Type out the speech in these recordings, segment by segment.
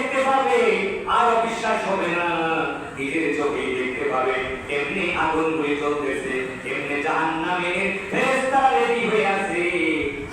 দেখতে পাবে, আরো বিশ্বাস হবে না। নিজের চোখে দেখতে পাবে কেমনে আগুন গুলি জ্বলতেছে, কেমনে জাহান্নামের ফেরেশতারা রেডি হয়ে আছে,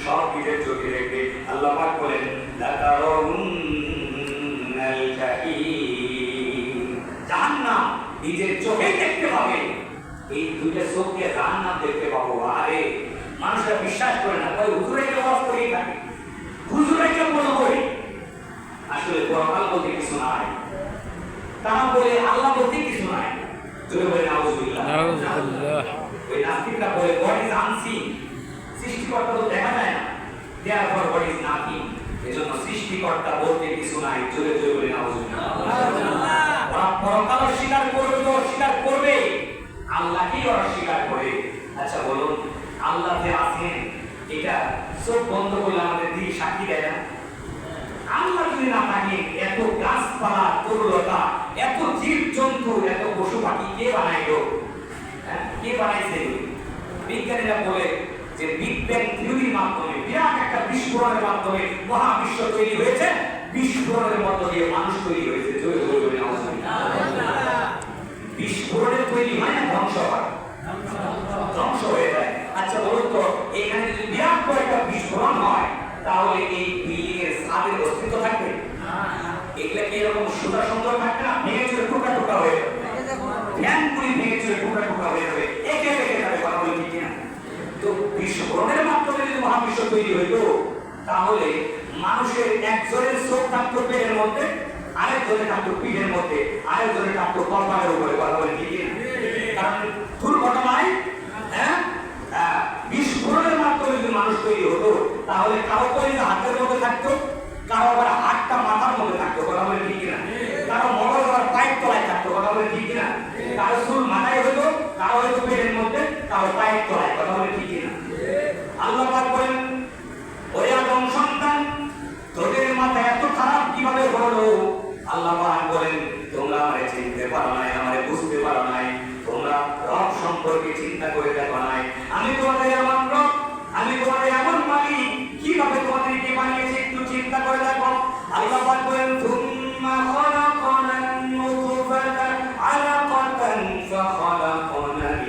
সব নিজের চোখে দেখবে। আল্লাহ পাক বলেন লাতারাউন্নাল জাহিম, জাহান্নাম নিজের চোখে দেখতে পাবে। এই দুইটা চোখ দিয়ে জাহান্নাম দেখতে পাবো। আরে মানুষরা বিশ্বাস করে না, তাই হুজুরে কে ওয়াজ করেই থাকে, হুজুরে কে বলো বলি। আসলে পরকাল বলতে কিছু নাই, তারা বলে আল্লাহ বলতে কিছু নাই। তুমি বলে নাউজুবিল্লাহ, ওই নাস্তিকরা বলে গড ইজ আনসিন, সৃষ্টিকর্তা তো দেখা যায় না, দেয়ারফর গড ইজ নাথিং, এজন্য সৃষ্টিকর্তা বলতে কিছু নাই। জোরে জোরে বলে নাউজুবিল্লাহ। ওরা পরকাল স্বীকার করবে তো স্বীকার করবে, আল্লাহকেই ওরা স্বীকার করে। আচ্ছা বলুন, আল্লাহ যে আছেন এটা চোখ বন্ধ করলে আমাদের দিক সাক্ষী দেয় না? আল্লাহ যদি না থাকে, এত গাছপালা, তরুলতা, এত জীব জন্তু, এত পশু পাখি কে বানাইলো? কে বানাইছে? বিজ্ঞানীরা বলে যে বিগ ব্যাং থিওরির মাধ্যমে, বিরাট একটা বিস্ফোরণের মাধ্যমে মহাবিশ্ব তৈরি হয়েছে, বিস্ফোরণের মধ্য দিয়ে মানুষ তৈরি হয়েছে। জোরে জোরে বলে বিস্ফোরণের তৈরি হয় না, ধ্বংস হয়, ধ্বংস হয়ে যায়। আচ্ছা বলুন তো, এখানে যদি বিরাট বড় একটা বিস্ফোরণ হয়, তাহলে এই বিল্ডিং এর ছাদের অস্তিত্ব থাকবে? এগুলা কি এরকম সুন্দর সুন্দর থাকবে না? ভেঙে চুরে টুকরা টুকরা হয়ে যাবে, ফ্যানগুলি ভেঙে চুরে টুকরা টুকরা হয়ে যাবে, একে একে যাবে। কথা বলি ঠিক না? তো বিস্ফোরণের মাধ্যমে যদি মহাবিশ্ব তৈরি হইতো, তাহলে মানুষের একজনের চোখ থাকতো পেটের মধ্যে, আরেকজনের থাকতো পিঠের মধ্যে, আরেকজনের থাকতো কপালের উপরে। কথা বলি ঠিক না? কারণ দুর্ঘটনায় বিস্ফোরণের মাধ্যমে যদি মানুষ তৈরি হতো, তাহলে কারো কলিজা হাতের মধ্যে থাকতো, কারো আবার হাতটা মাথার মধ্যে থাকতো। কথা বলে ঠিক না? কারো মগজ আবার পায়ের তলায় থাকতো। কথা বলে ঠিক না? কারো চুল মাথায় হতো, কারো হয়তো পেটের মধ্যে, কারো পায়ের তলায়। কথা বলে ঠিক না? আল্লাহ পাক বলেন, ওরে আদম সন্তান, তোদের মাথা এত খারাপ কিভাবে হলো? আল্লাহ পাক বলেন, তোমরা আমারে চিনতে পারো নাই, আমারে বুঝতে পারো নাই, তোমরা রব সম্পর্কে চিন্তা করে দেখো নাই। আমি তোমাদের এমন রব, আমি তোমাদের এমন মালিক, কিভাবে তোমাদেরকে বানিয়েছি একটু চিন্তা করে দেখো। আল্লাহ পাক বলেন, সুম্মা খালাকনান নুতফাতান আলাকাতান ফাখালাকনাল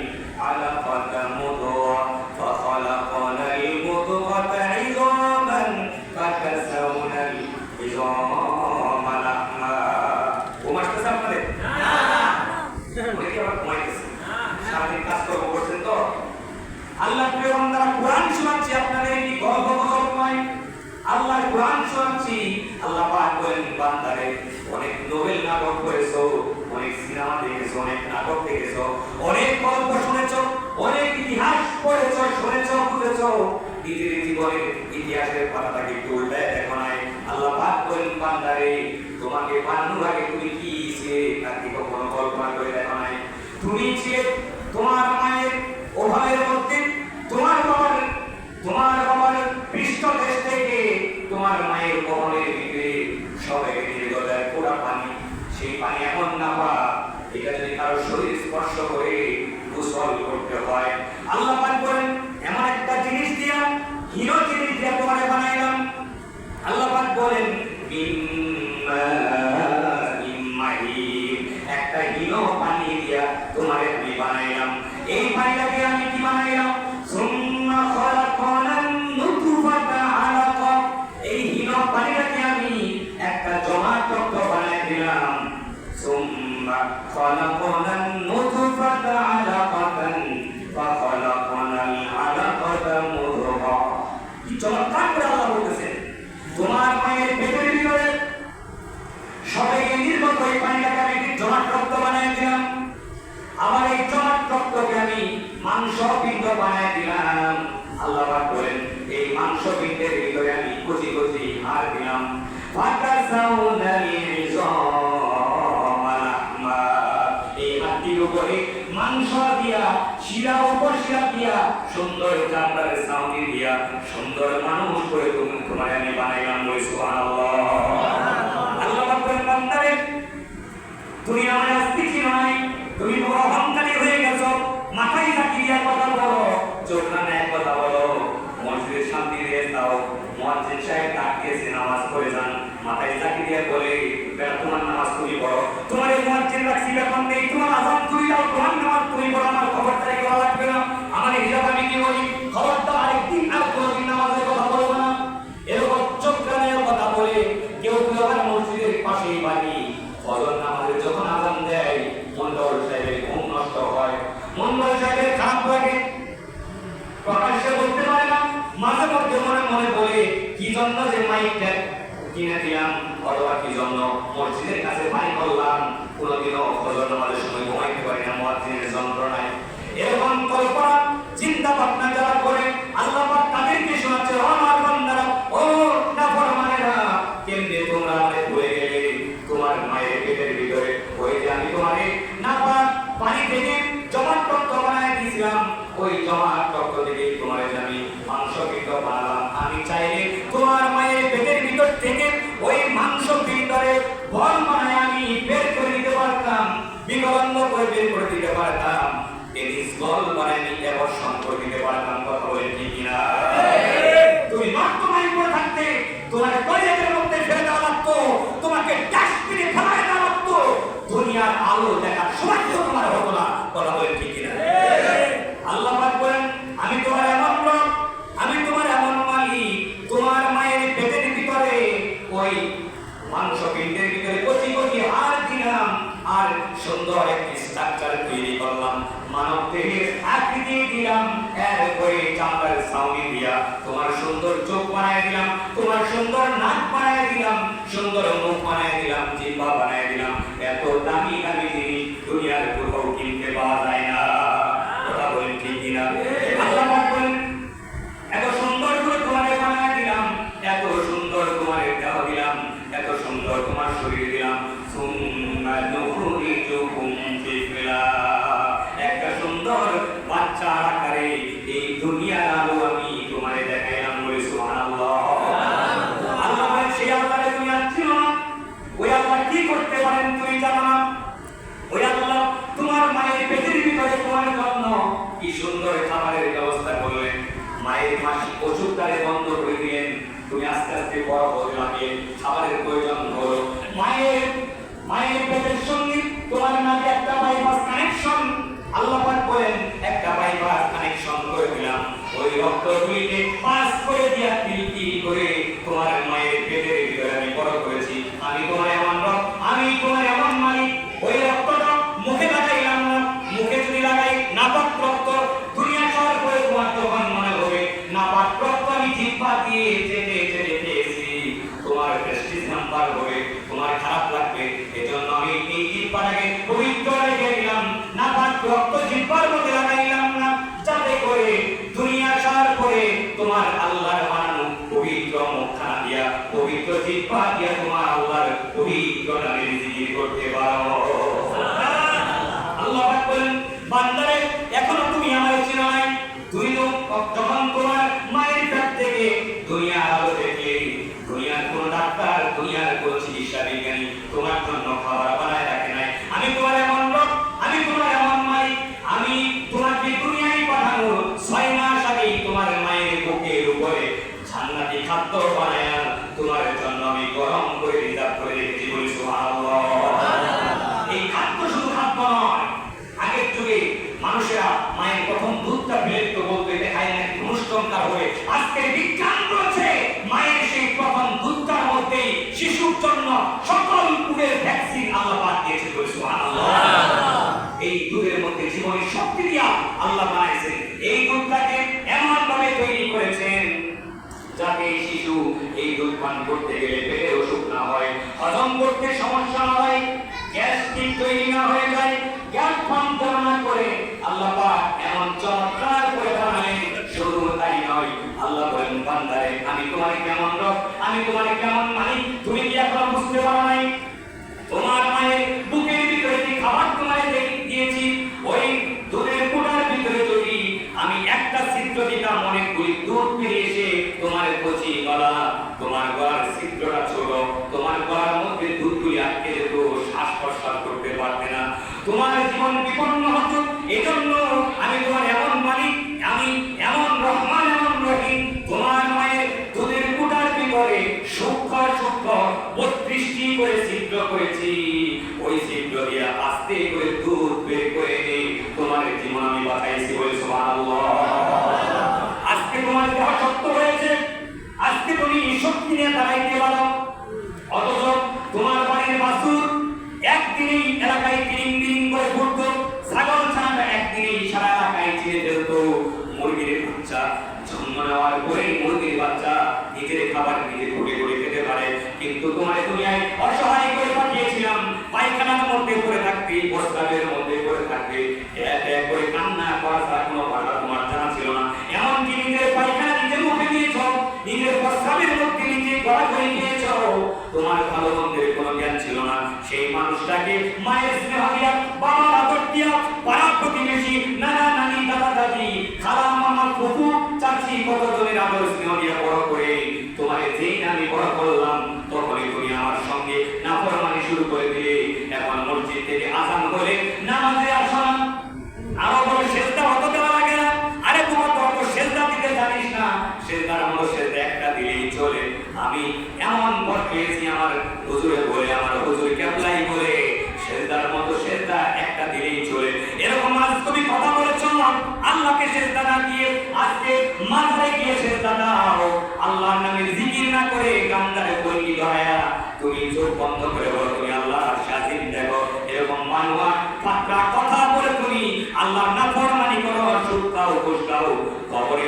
আলাকাতা মুদগা ফাখালাকনাল মুদগাতা ইযামান ফাকাসাওনাল ইযামা লাহমা। ও মাস্টার সাহেব আপনাদের না অনেকে আবার ঘুমাইতেছে, সারাদিন কাজ করবো করছেন তো। আল্লাহ প্রিয় বান্দারা, কোরআন শোনাচ্ছি আপনাদের, কি গল্প নয়, আল্লাহর কোরআন শোনাচ্ছি। আল্লাহ পাক বলেন, বান্দারে অনেক নোবেল নাটক করেছো, অনেক সিনেমা দেখেছো, অনেক নাটক দেখেছো, অনেক গল্প শুনেছো, অনেক ইতিহাস পড়েছো, শুনেছো, বুঝেছো, নিজের জীবনের ইতিহাসের পাতাটাকে একটু উল্টায় দেখো নাই। আল্লাহ পাক বলেন, বান্দারে তোমাকে বানানোর আগে তুমি কি ছিলে তার কি কখনো কল্পনা করে দেখো নাই? তুমি ছিলে তোমার মায়ের ওভাবের মধ্যে, তোমার বাবার পৃষ্ঠদেশ থেকে তোমার মায়ের ওভাবের ভিতরে সবাই নির্গতায় পোড়া পানি, সেই পানি এমন না পা, এটা যদি কারো শরীর স্পর্শ করে গোসল করতে হয়। আল্লাহ পাক বলেন, এমন একটা জিনিস দিয়া, হিরো জিনিস দিয়া তোমারে বানাইলাম। আল্লাহ পাক বলেন, একটা হিরো পানি দিয়া তোমারে আমি বানাইলাম। এই পানিটাকে আমি কি বানাইলাম? সুম্মা খালাকনান নুতফাতা আলাকা, এই হিরো পানিটাকে আমি একটা জমাট রক্ত বানাই দিলাম। সুম্মা খালাকনান নুতফাতা আলাকাতান ফাখালাকনাল আলাকাতা মুদগা। কি চমৎকার করে আল্লাহ বলতেছেন, তোমার মায়ের পেটের ভিতরে সবাইকে নির্গত এই পানিটাকে আমি একটি জমাট রক্ত বানাই দিলাম। আবার এই জমাট রক্তকে আমি মাংস পিণ্ড বানাই দিলাম। আল্লাহ পাক বলেন, এই মাংস পিণ্ডের ভিতরে আমি কচি কচি হাড় দিলাম। ফাকাসাওনাল ইযামা লাহমা, এই হাড়টির উপরে মাংস দিয়া, শিরা উপশিরা দিয়া, সুন্দর চামড়ার ছাউনি দিয়া, সুন্দর মানুষ করে তোমায় আমি বানাইলাম। সুবহানাল্লাহ। আল্লাহ পাক বলেন, বান্দারে তুমি আমার আস্তিক নয়, তুমি বড় অহংকারী হয়ে গেছো, মাথায় থাকি দিয়া কথা বলো, চোখ না কথা বলো, মসজিদে মসজিদে শান্তি দিয়ে দাও। মুয়াজ্জিন সাহেব ডাক দিয়েছে, নামাজ পড়ে যান। মাথায় চাকি দিয়ে বলে, বেটা তোমার নামাজ তুমি পড়ো, তোমার এই মুয়াজ্জিন রাখছি ব্যাপার নেই, তোমার আযান তুমি দাও, তোমার নামাজ তুমি পড়ো, আমার খবরদারি করা লাগবে না। আমার হিসাব আমি কি বলি, খবরদার আরেকদিন আর কোনোদিন নামাজের কথা বলবো না। এরকম চোখরানের কথা বলে কেউ কেউ আবার মসজিদের পাশেই বাড়ি ফজর নামাজে যখন আযান দেয়, মন্ডল সাহেবের ঘুম নষ্ট হয়, মন্ডল সাহেবের খারাপ লাগে, প্রকাশ্যে বলতে পারে না, মাঝে মধ্যে মনে মনে বলে কি জন্য যে মাইকটা কিনে দিলাম, অথবা কি জন্য মসজিদের কাছে বাড়ি করলাম, কোনোদিনও ফজর নামাজের সময় ঘুমাইতে পারি না মুয়াজ্জিনের যন্ত্রণায়। এরকম কল্পনা চিন্তা ভাবনা যারা করে আল্লাহ পাক তাদেরকে শোনাচ্ছে, ও আমার বান্দারা, ও নাফরমানেরা, কেমনে তোমরা আমাকে ভুলে গেলে? তোমার মায়ের পেটের ভিতরে ওই যে আমি তোমাকে নাপাক পানি থেকে জমাট রক্ত বানায় দিয়েছিলাম, ওই জমাট রক্ত থেকে তোমার আমি মাংস পিণ্ড বানালাম। আমি চাইলে তোমার মায়ের পেটের ভিতর থেকে ওই মাংস পিণ্ডরে বল বানায় আমি বের করে দিতে পারতাম, বিকলঙ্গ করে বের করে দিতে পারতাম, টেনিস বল বানায় আমি অবসর করে দিতে পারতাম। কথা বলে ঠিক কিনা? তুমি বর্তমানে করে থাকতে তোমার টয়লেটের মধ্যে ফেলে দেওয়া লাগতো, তোমাকে ডাস্টবিনে ফেলায় দেওয়া লাগতো, দুনিয়ার আলো দেখার সময় তো তোমার হতো না। কথা বলে ঠিক কিনা? আল্লাহ পাক বলেন, আমি তোমার এমন রব, আমি তোমার এমন মালিক, তোমার মায়ের পেটের ভিতরে ওই মাংস পিণ্ডের ভিতরে কোটি কোটি হাড় দিলাম, আর সুন্দর একটি স্ট্রাকচার তৈরি করলাম, মানব দেহের আকৃতি দিলাম, এরপরে চামড়ার ছাউনি দিয়া তোমার সুন্দর চোখ বানায় দিলাম, তোমার সুন্দর নাক বানায় দিলাম, সুন্দর মুখ বানায় দিলাম, জিহ্বা বানায় দিলাম। এত দামি দামি জিনিস দুনিয়ার কোথাও কিনতে পাওয়া যায় না। কথা বলেন ঠিক কিনা? আল্লাহ পাক বলেন, এত সুন্দর করে তোমাকে বানায় দিলাম, এত সুন্দর তোমার দেহ দিলাম, এত সুন্দর তোমার শরীর দিলাম, সুম্মা নুখরিজুকুম তিফলা, একটা সুন্দর বাচ্চার আকারে এই দুনিয়ার আলো আমি তোমারে দেখাইলাম। বলে সুবহানাল্লাহ। আল্লাহ বলেন, সেই আল্লাহরে তুমি চিনো না, ওই আল্লাহ কি করতে পারেন তুমি জানো না। ওই আল্লাহ তোমার মায়ের পেটের ভিতরে তোমার জন্য কি সুন্দর খাবারের ব্যবস্থা করলেন, মায়ের মাসিক ওষুধটারে বন্ধ করে দিলেন, তুমি আস্তে আস্তে বড় হতে লাগলে, খাবারের প্রয়োজন হলো, মায়ের পেটের সঙ্গে তোমার নাকি একটা বাইপাস কানেকশন, আল্লাহ পাক বলেন একটা বাইপাস কানেকশন করে দিলাম, ওই রক্তগুলিকে পাস করে দিয়া তিলটি করে তোমার মায়ের পেটের ভিতরে আমি বড় করেছি। আমি তোমার এমন রব, আমি তোমার এমন মালিক। ওই রক্তটা মুখে লাগাইলাম না, মুখে যদি লাগাই নাপাক রক্ত দুনিয়া সবার পরে তোমার যখন মনে হবে নাপাক রক্ত আমি জিহ্বা দিয়ে চেটে চেটে খেয়েছি, তোমার প্রেস্টিজ নাম্বার হবে, তোমার খারাপ লাগবে। এজন্য আমি এই জিহ্বাটাকে পবিত্র রেখে দিলাম, নাপাক রক্ত জিহ্বার মধ্যে লাগাইলাম না, যাতে করে দুনিয়া সবার পরে তোমার আল্লাহর বানানো পবিত্র মুখখানা দিয়া, পবিত্র জিহ্বা দিয়া তোমার আল্লাহর পবিত্র নামে জিকির করতে পারো। আল্লাহ পাক বলেন, বান্দারে এখনো তুমি আমায় চিনো নাই, তুমি তো যখন তোমার মায়ের পেট থেকে দুনিয়ার আলো দেখলে, দুনিয়ার কোন ডাক্তার, দুনিয়ার কোন চিকিৎসা বিজ্ঞানী তোমার জন্য খাবার বানায় রাখে নাই। আমি তোমার এমন রব, আমি তোমার এমন মালিক, আমি তোমাকে দুনিয়ায় পাঠানো 6 মাস আগেই তোমার মায়ের বুকের উপরে জান্নাতি খাদ্য বানায়া তোমার জন্য আমি গরম করে রিজার্ভ করে রেখেছি। বলি সুবহানাল্লাহ। এই খাদ্য শুধু খাদ্য নয়, আগের যুগে মানুষেরা মায়ের প্রথম দুধটা ফেলে তো বলতে দেখায় না অনুষ্ঠানকার হয়ে, আজকের বিজ্ঞান বলছে মায়ের সেই প্রথম দুধটার মধ্যে শিশুর জন্য সকল পুরের ভ্যাকসিন আল্লাহ পাক দিয়েছে। বলি সুবহানাল্লাহ। এই দুধের মধ্যে জীবনের শক্তি দিয়া আল্লাহ বানাইছেন, এই দুধটাকে এমন ভাবে তৈরি করেছেন যাতে শিশু এই দুধ পান করতে গেলে পেটের অসুখ না হয়, হজম করতে সমস্যা না হয়, গ্যাস্ট্রিক তৈরি না হয়ে যায়, গ্যাস ফার্ম না করে আল্লাহ পাক এমন চমৎকার করে বানালেন। শুধু তাই নয়, আল্লাহ বলেন, বান্দারে আমি তোমার কেমন রব, আমি তোমার কেমন মালিক, তুমি কি এখন বুঝতে পারো নাই? তোমার মায়ের বুকের ভিতরে যে খাবার তোমায় দিয়েছি, ওই দুধের কুটার ভিতরে যদি আমি একটা ছিদ্র দিতাম, অনেকগুলি দুধ বেরিয়ে এসে তোমার কচি গলা, তোমার গলার ছিদ্রটা ছোট, তোমার গলার মধ্যে দুধগুলি আটকে যেত, শ্বাস প্রশ্বাস করতে পারতে না, তোমার জীবন বিপন্ন হতো। এজন্য আমি তোমার এমন মালিক, আমি এমন রহমান, এমন রহিম, তোমার আমি বাঁচাইছি বলে সুবহানাল্লাহ। আজকে তোমার দেহ শক্ত হয়েছে, আজকে তুমি শক্তি নিয়ে দাঁড়াইতে পারো, অথচ তোমার বাড়ির বাছুর একদিনেই এলাকায় তিন দিন করে ঘুরতো, ছাগল ছানাটা একদিনেই সারা এলাকায় ছিঁড়ে ফেলতো, মুরগির বাচ্চা জন্ম নেওয়ার পরে মুরগির বাচ্চা নিজের খাবার নিজে ঘুরে ঘুরে খেতে পারে, কিন্তু তোমার দুনিয়ায় অসহায় করে পাঠিয়েছিলাম, পায়খানার মধ্যে পড়ে থাকতে, প্রস্রাবের মধ্যে পড়ে থাকতে, এক এক করে কান্না করা ছাড়া কোনো ভাষা তোমার জানা ছিল না। এমনকি নিজের পায়খানা নিজে মুখে নিয়েছ, নিজের প্রস্রাবের মধ্যে নিজে গলা করে নিয়েছ, তোমার ভালো মন্দের কোনো জ্ঞান ছিল না। সেই মানুষটাকে মায়ের স্নেহ দিয়া, বাবার আদর দিয়া, পাড়া প্রতিবেশী, নানা নানি, দাদা দাদি, খালা মামা, ফুফু চাচি, কত জনের আদর স্নেহ দিয়া বড় করে তোমার যেই আমি বড় করলাম, তখনই তুমি আমার সঙ্গে নাফরমানি শুরু করে দিলে। এখন মসজিদ থেকে আযান হলে নামাজে আসো না, আরো বড় সেজদা হতে দেওয়া লাগে না। আরে তোমার তো অত সেজদা দিতে জানিস না, সেজদার মতো সেজদা একটা দিলেই চলে। আমি এমন বর পেয়েছি আমার হুজুরে বলে, আমার হুজুর কেবলাই বলে, সেজদার মতো সেজদা একটা দিলেই চলে। এরকম আজ তুমি কথা বলেছ, আল্লাহকে সেজদা না দিয়ে আজকে মাজারে গিয়ে সেজদা দাও, আল্লাহর নামে জিকির না করে গান্ধারে বলকি দয়া, তুমি চোখ বন্ধ করে বলো তুমি আল্লাহর শাসিন দেখো। এরকম মানুয়া পাত্রা কথা বলে তুমি আল্লাহর নাফরমানি করো, সুদ খাও, ঘুষ খাও, কবরে